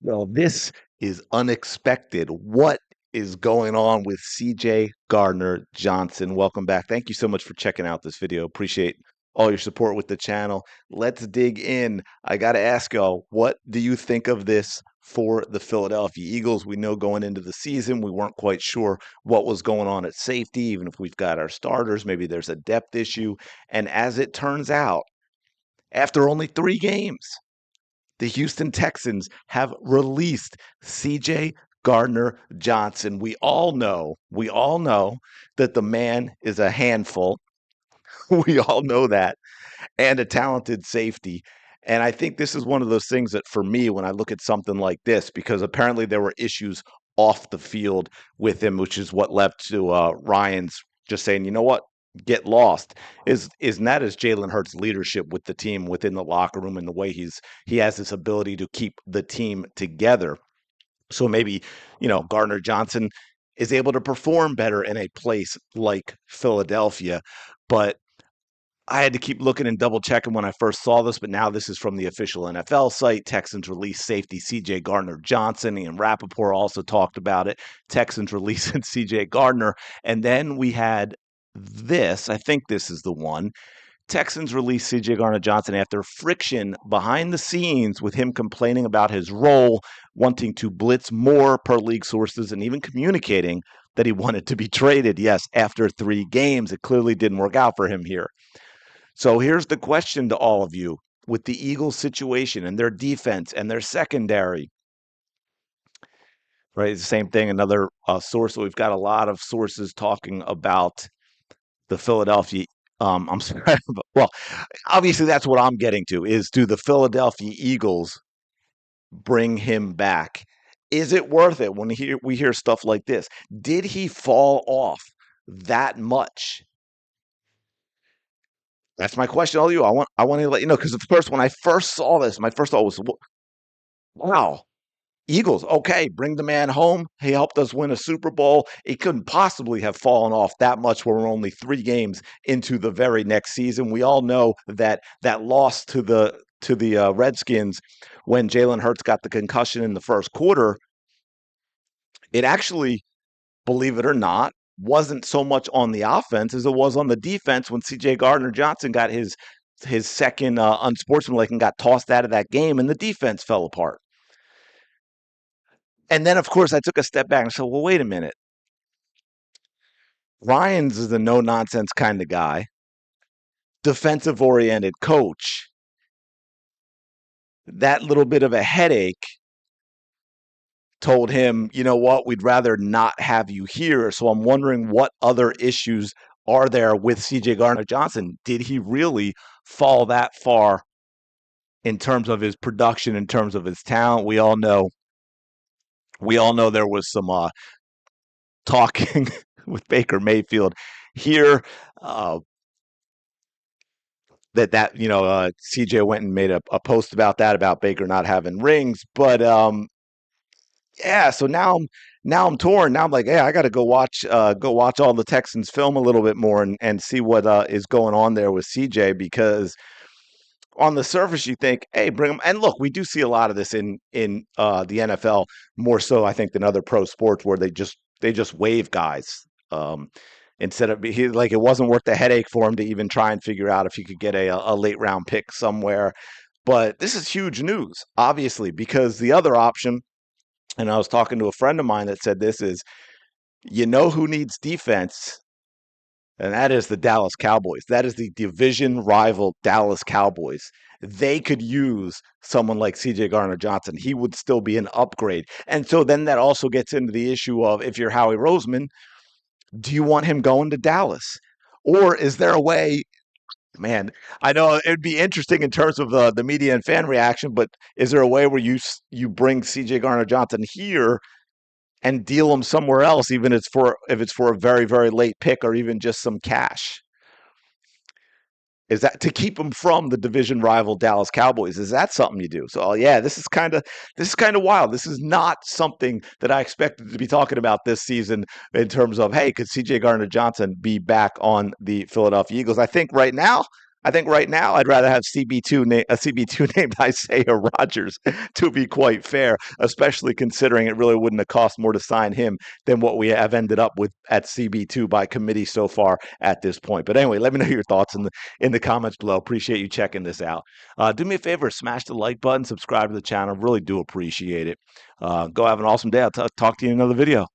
Well, this is unexpected. What is going on with CJ Gardner-Johnson? Welcome back. Thank you so much for checking out this video. Appreciate all your support with the channel. Let's dig in. I got to ask y'all, what do you think of this for the Philadelphia Eagles? We know going into the season, we weren't quite sure what was going on at safety, even if we've got our starters, maybe there's a depth issue. And as it turns out, after only 3 games, the Houston Texans have released CJ Gardner-Johnson. We all know that the man is a handful. We all know that, and a talented safety. And I think this is one of those things that for me, when I look at something like this, because apparently there were issues off the field with him, which is what led to Ryan's just saying, you know what, get lost. Isn't that is Jalen Hurts' leadership with the team within the locker room and the way he has this ability to keep the team together. So maybe, Gardner Johnson is able to perform better in a place like Philadelphia. But I had to keep looking and double checking when I first saw this, but now this is from the official NFL site. Texans release safety CJ Gardner Johnson. Ian Rappaport also talked about it. Texans releasing CJ Gardner. And then we had this. I think this is the one. Texans release CJ Gardner Johnson after friction behind the scenes with him complaining about his role, wanting to blitz more per league sources, and even communicating that he wanted to be traded. Yes, after 3 games, it clearly didn't work out for him here. So here's the question to all of you with the Eagles situation and their defense and their secondary. Right, it's the same thing. Another source. We've got a lot of sources talking about the Philadelphia. I'm sorry. Well, obviously that's what I'm getting to is do the Philadelphia Eagles bring him back? Is it worth it when we hear stuff like this? Did he fall off that much? That's my question to all you. I want to let you know because at first when I first saw this, my first thought was, wow, Eagles, okay, bring the man home. He helped us win a Super Bowl. It couldn't possibly have fallen off that much when we're only 3 games into the very next season. We all know that that loss to the Redskins when Jalen Hurts got the concussion in the first quarter, it actually, believe it or not, wasn't so much on the offense as it was on the defense when C.J. Gardner-Johnson got his second unsportsmanlike and got tossed out of that game, and the defense fell apart. And then, of course, I took a step back and said, well, wait a minute. Ryans is a no nonsense kind of guy, defensive oriented coach. That little bit of a headache told him, you know what, we'd rather not have you here. So I'm wondering what other issues are there with CJ Gardner-Johnson? Did he really fall that far in terms of his production, in terms of his talent? We all know there was some talking with Baker Mayfield here. Uh, that CJ went and made a post about that about Baker not having rings, but yeah. So now I'm torn. Now I'm like, hey, I got to go watch all the Texans film a little bit more and see what is going on there with CJ because on the surface you think, hey, bring him. And look, we do see a lot of this in the NFL more so I think than other pro sports where they just waive guys. Um, Instead of like it wasn't worth the headache for him to even try and figure out if he could get a late round pick somewhere. But this is huge news, obviously, because the other option, and I was talking to a friend of mine that said this is, who needs defense? And that is the Dallas Cowboys. That is the division rival Dallas Cowboys. They could use someone like CJ Garner Johnson. He would still be an upgrade. And so then that also gets into the issue of if you're Howie Roseman, do you want him going to Dallas? Or is there a way, man, I know it'd be interesting in terms of the media and fan reaction, but is there a way where you bring CJ Garner Johnson here and deal him somewhere else, even if it's for a very, very late pick or even just some cash? Is that to keep him from the division rival Dallas Cowboys? Is that something you do? So yeah, this is kind of wild. This is not something that I expected to be talking about this season in terms of, hey, could CJ Gardner Johnson be back on the Philadelphia Eagles? I think right now, I think right now I'd rather have a CB2 named Isaiah Rodgers, to be quite fair, especially considering it really wouldn't have cost more to sign him than what we have ended up with at CB2 by committee so far at this point. But anyway, let me know your thoughts in the comments below. Appreciate you checking this out. Do me a favor, smash the like button, subscribe to the channel. Really do appreciate it. Go have an awesome day. I'll talk to you in another video.